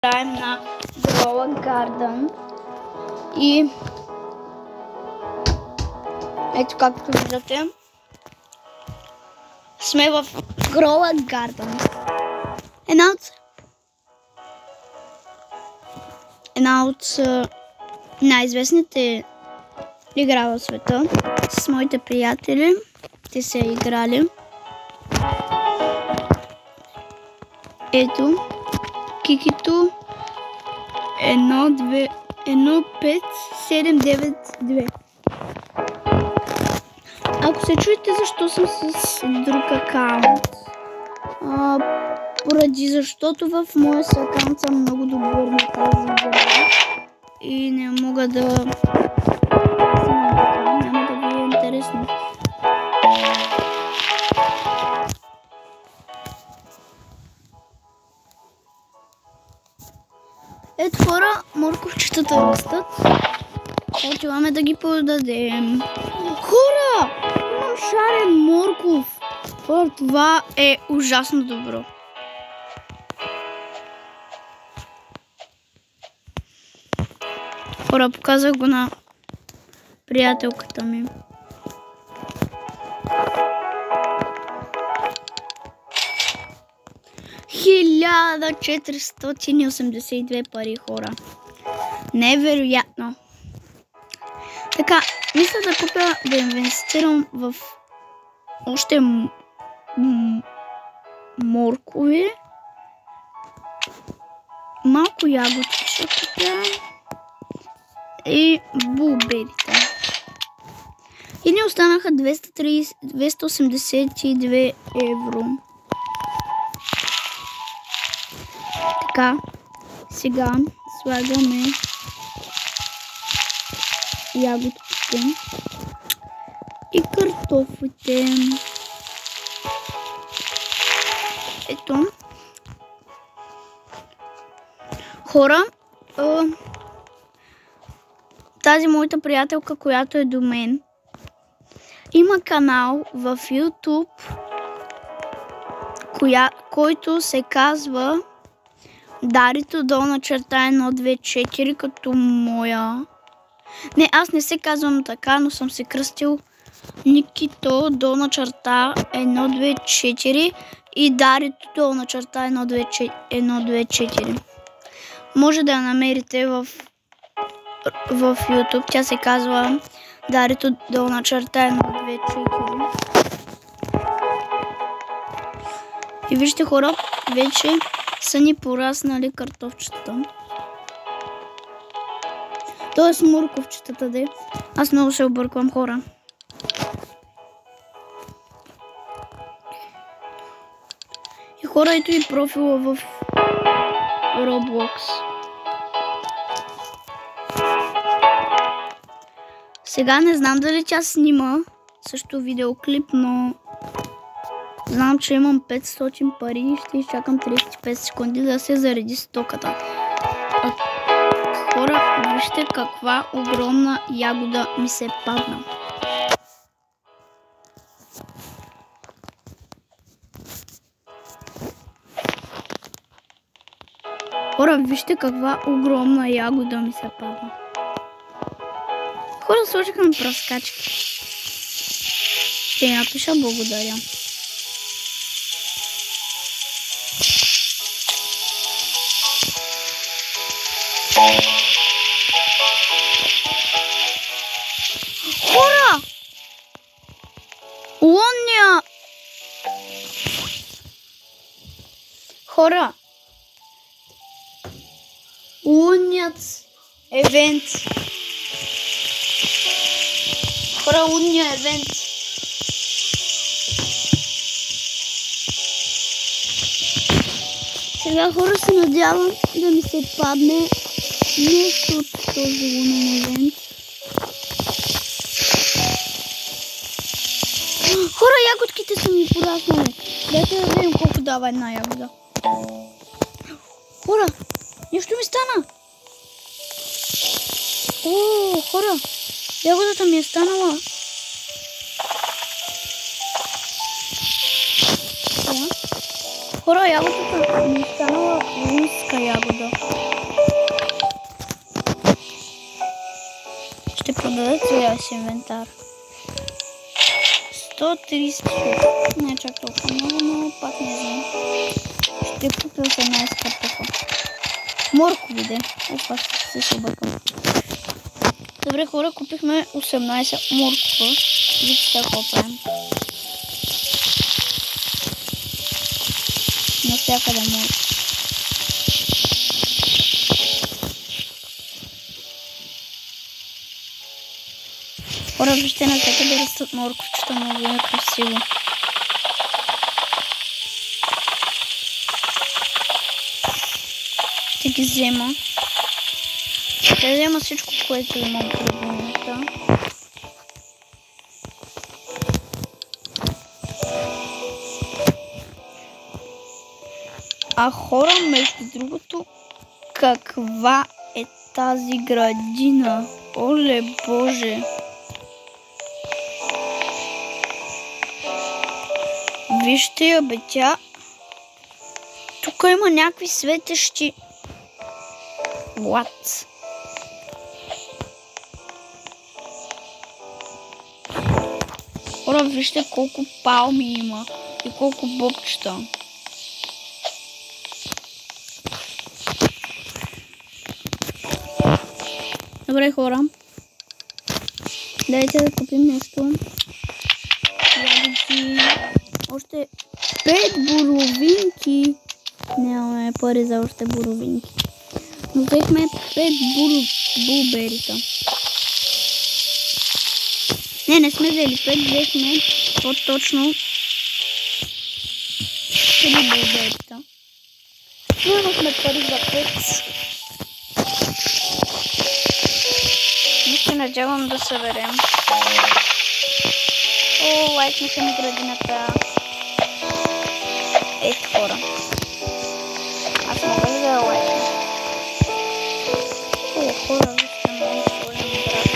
Играем на Grow a Garden и ето както виждате сме в Grow a Garden. Една от най-известните игра в света. С моите приятели те са играли. Ето Кикито 15792. Ако се чуете защо съм с друг акаунт, поради защото в моя акаунт съм много добър на тази игра и не мога да няма да ви е интересно. Ето хора, морковчетата растат. Отиваме да ги подадем. Хора! Имам шарен морков. Хора, това е ужасно добро. Хора, показах го на приятелката ми. $1482 пари, хора. Невероятно. Така, мисля да купя, да инвестирам в още моркови. Малко ягодки ще купя. И булберите. И ни останаха 282 евро. Така, сега слагаме ягодките и картофите. Ето. Хора, тази моята приятелка, която е до мен, има канал в YouTube, който се казва Дарито долна черта 124, като моя. Не, аз не се казвам така, но съм се кръстил Никито долна черта 124 и Дарито долна черта 124. Може да я намерите в YouTube. Тя се казва Дарито долна черта 124. И вижте хора, вече са ни пораснали картофчетата. Тоест морковчетата, де. Аз много се обърквам, хора. И хора, ето и профила в Roblox. Сега не знам дали тя снима също видеоклип, но знам, че имам 500 пари и ще изчакам 35 секунди да се зареди стоката. Хора, вижте каква огромна ягода ми се падна. Хора, вижте каква огромна ягода ми се падна. Хора, сложиха ми пръскачки. Ще напиша благодаря. Хора! Лунния! Хора! Лунният евент. Хора, лунния евент. Сега хора се надявам да ми се падне нещо от този лунен евент. Хора, ягодките са ми пораснали. Дайте да видим колко дава една ягода. Хора, нещо ми стана. О, хора, ягодата ми е станала. Хора, ягодата ми е станала лунска. морска ягода. Ще продаде целия си инвентар. 130. Не чак толкова много, но пак не знам. Ще купя 18 картофа. Моркови де. Опа, се объркам. Добре, хора, купихме 18 моркова. Вижте какво правим. Навсякъде моркова. Хора, вижте навсякъде растат морковчета, много е красиво. Ще ги взема. Ще взема всичко, което имам в момента. А хора, между другото, каква е тази градина? Оле Боже! Вижте я, бе, тя. Тук има някакви светещи. What? Хора, вижте колко палми има и колко бобчета. Добре, хора. Дайте да купим нещо. Ягодки. Още 5 боровинки. Нямаме пари за още боровинки. Но взехме 5 булберита. Не сме взели 5, взехме по-точно 3 булберита. Имахме пари за 5. Но се надявам да съберем. О, лайкнаха ми градината. Ето, хора. Аз мога ли да я лайкна? О, хора, вижте много сложен град.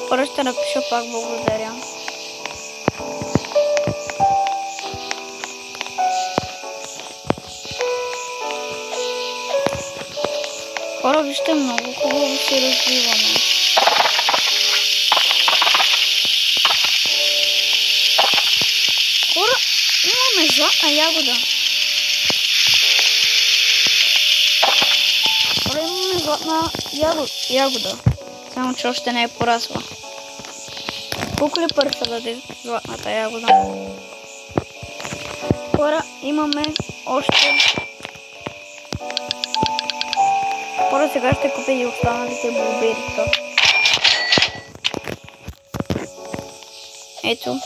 Хора, ще напиша пак благодаря. Хора, вижте, много хубаво се развиваме. Хора, имаме златна ягода. Хора, имаме златна ягода. Само че още не е порасла. Колко ли пари ще даде златната ягода? Хора, имаме още... Хора, сега ще купя и останалите булберита. Ето.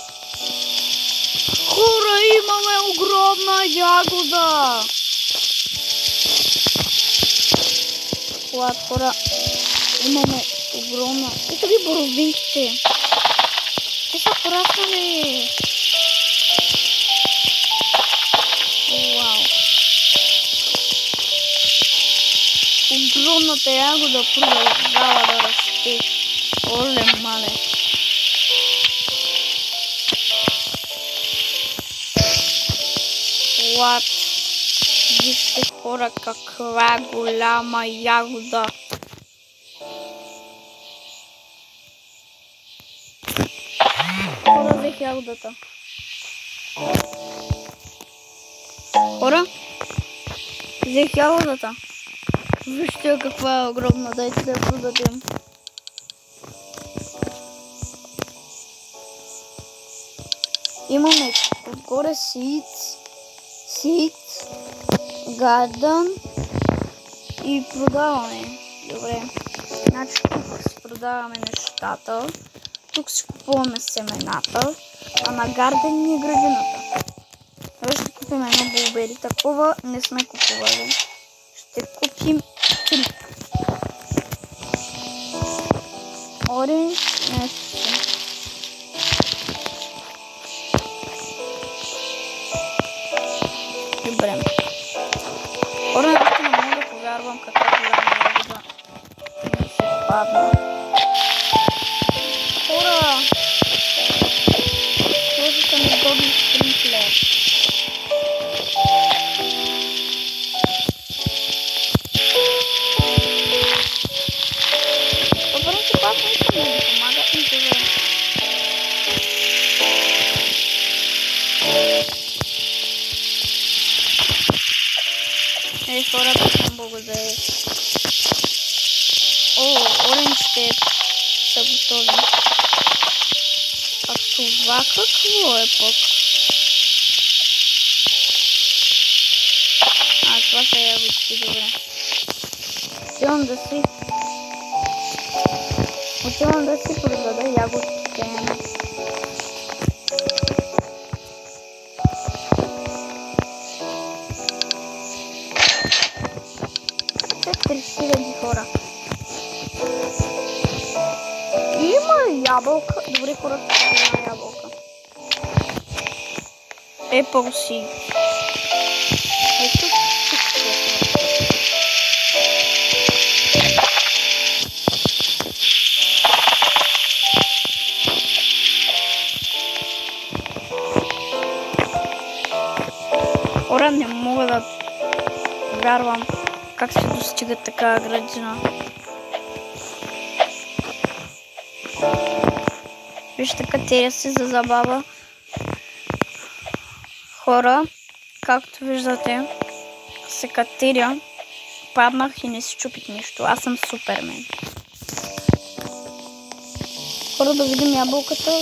Хора, имаме огромна ягода! Хора, имаме огромна... Ето ги боровинките. Те са пораснали. Вау. Огромната ягода продължава да расте. Оле, мале. What? Вижте, хора, каква голяма ягода. Хора, взех ягодата. Хора, взех ягодата. Вижте каква е огромна, дайте да я продадем. Имаме отгоре Seed, Garden и продаваме. Добре. Значи тук си продаваме нещата. Тук си купуваме семената, а на Garden ни е градината. Сега ще купим едно булбери. Такова не сме купували. Ще купим 3. Оранж, нещо. Добре. Оранж не мога да повярвам каква голяма ягода ми се падна. Благодаря. О, оранжите са готови. А това какво е пък? Това са ягодите, добре. Отивам да си продада ягодите. Те 3000 хора. Има ябълка. Добре, хората има ябълка. Apple Seed. Ето. Хора, не мога да вярвам как се достига такава градина. Вижте, катеря се за забава. Хора, както виждате, се катеря. Паднах и не си чупих нищо. Аз съм Супермен. Хора, да видим ябълката.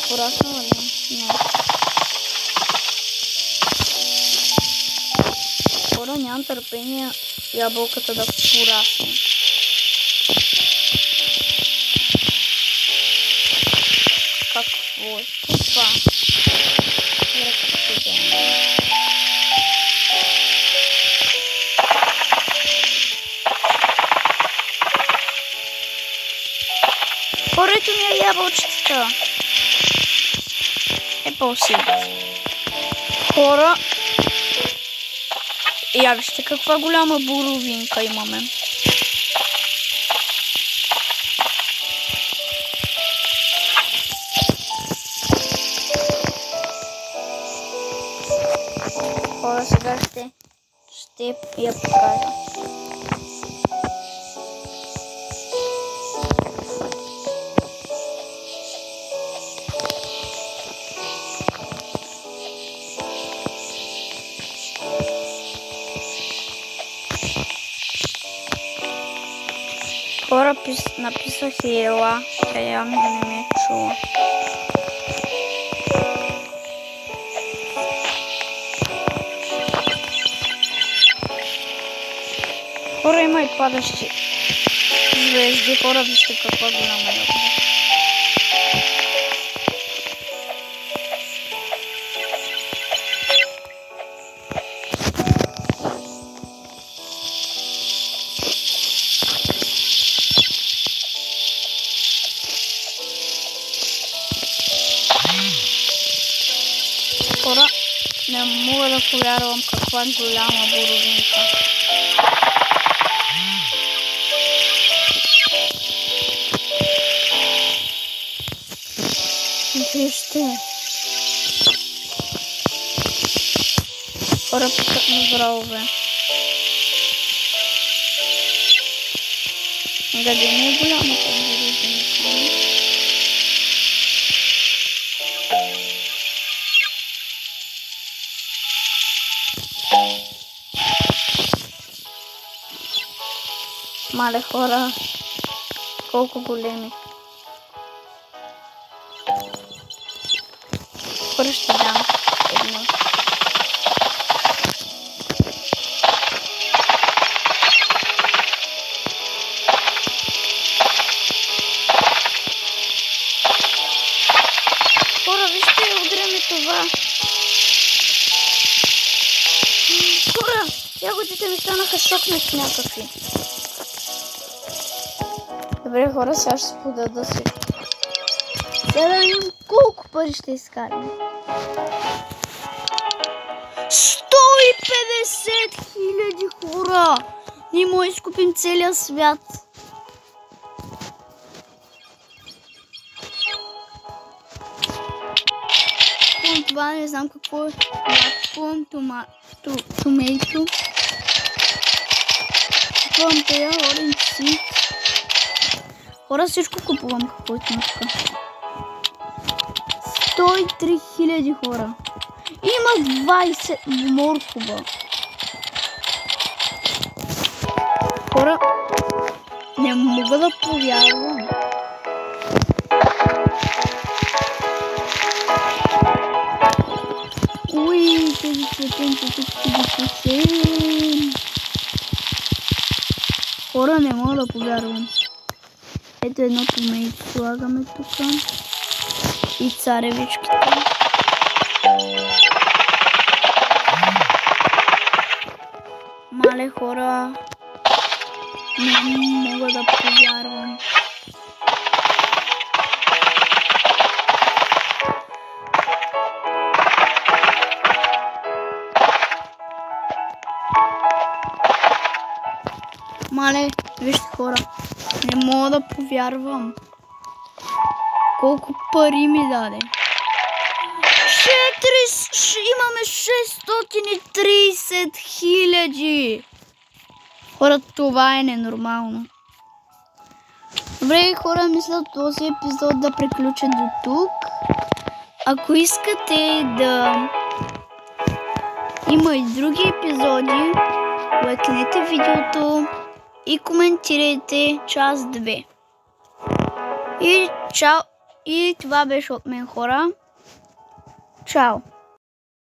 Пораснала ли? Не. Хора, нямам търпение ябълката да порасне. Какво е това? Хора, ето ми е ябълчетата. Apple Seed. Хора, я вижте каква голяма боровинка имаме. Хора, сега ще я покажа. Хора, написах и ела, тя явно не ме е чула. Хора, има и падащи звезди. Хора, вижте каква голяма е. Хора, не мога да повярвам каква голяма боровинка. Вижте. Хора, пътът на здравове. Къде не е голямата боровинка? Мале хора, колко големи. Хора, ще дам едно. Хора, вижте, удряме това. Хора, ягодите ми станаха шокнати някакви. Добре, хора, сега ще се подада си. Сега да видим колко пари ще изкараме. 150 000 хора! Ние му изкупим целия свят. Това не знам какво е. Томейто. Купувам тея оранж сид. Хора, всичко купувам, каквото има тук. 103 000 хора. Има 20 моркова. Хора, не мога да повярвам. Уй, тези цветенци тук ще ги посеем. Хора, не мога да повярвам. Ето едното мейто слагаме тук. И царевичките. Мале хора, не мога да повярвам. Мале, вижте хора, не мога да повярвам. Колко пари ми даде. Имаме 630 000. Хора, това е ненормално. Добре, хора, мисля този епизод да приключа до тук. Ако искате да има и други епизоди, лайкнете видеото и коментирайте част 2. И чао! И това беше от мен, хора. Чао!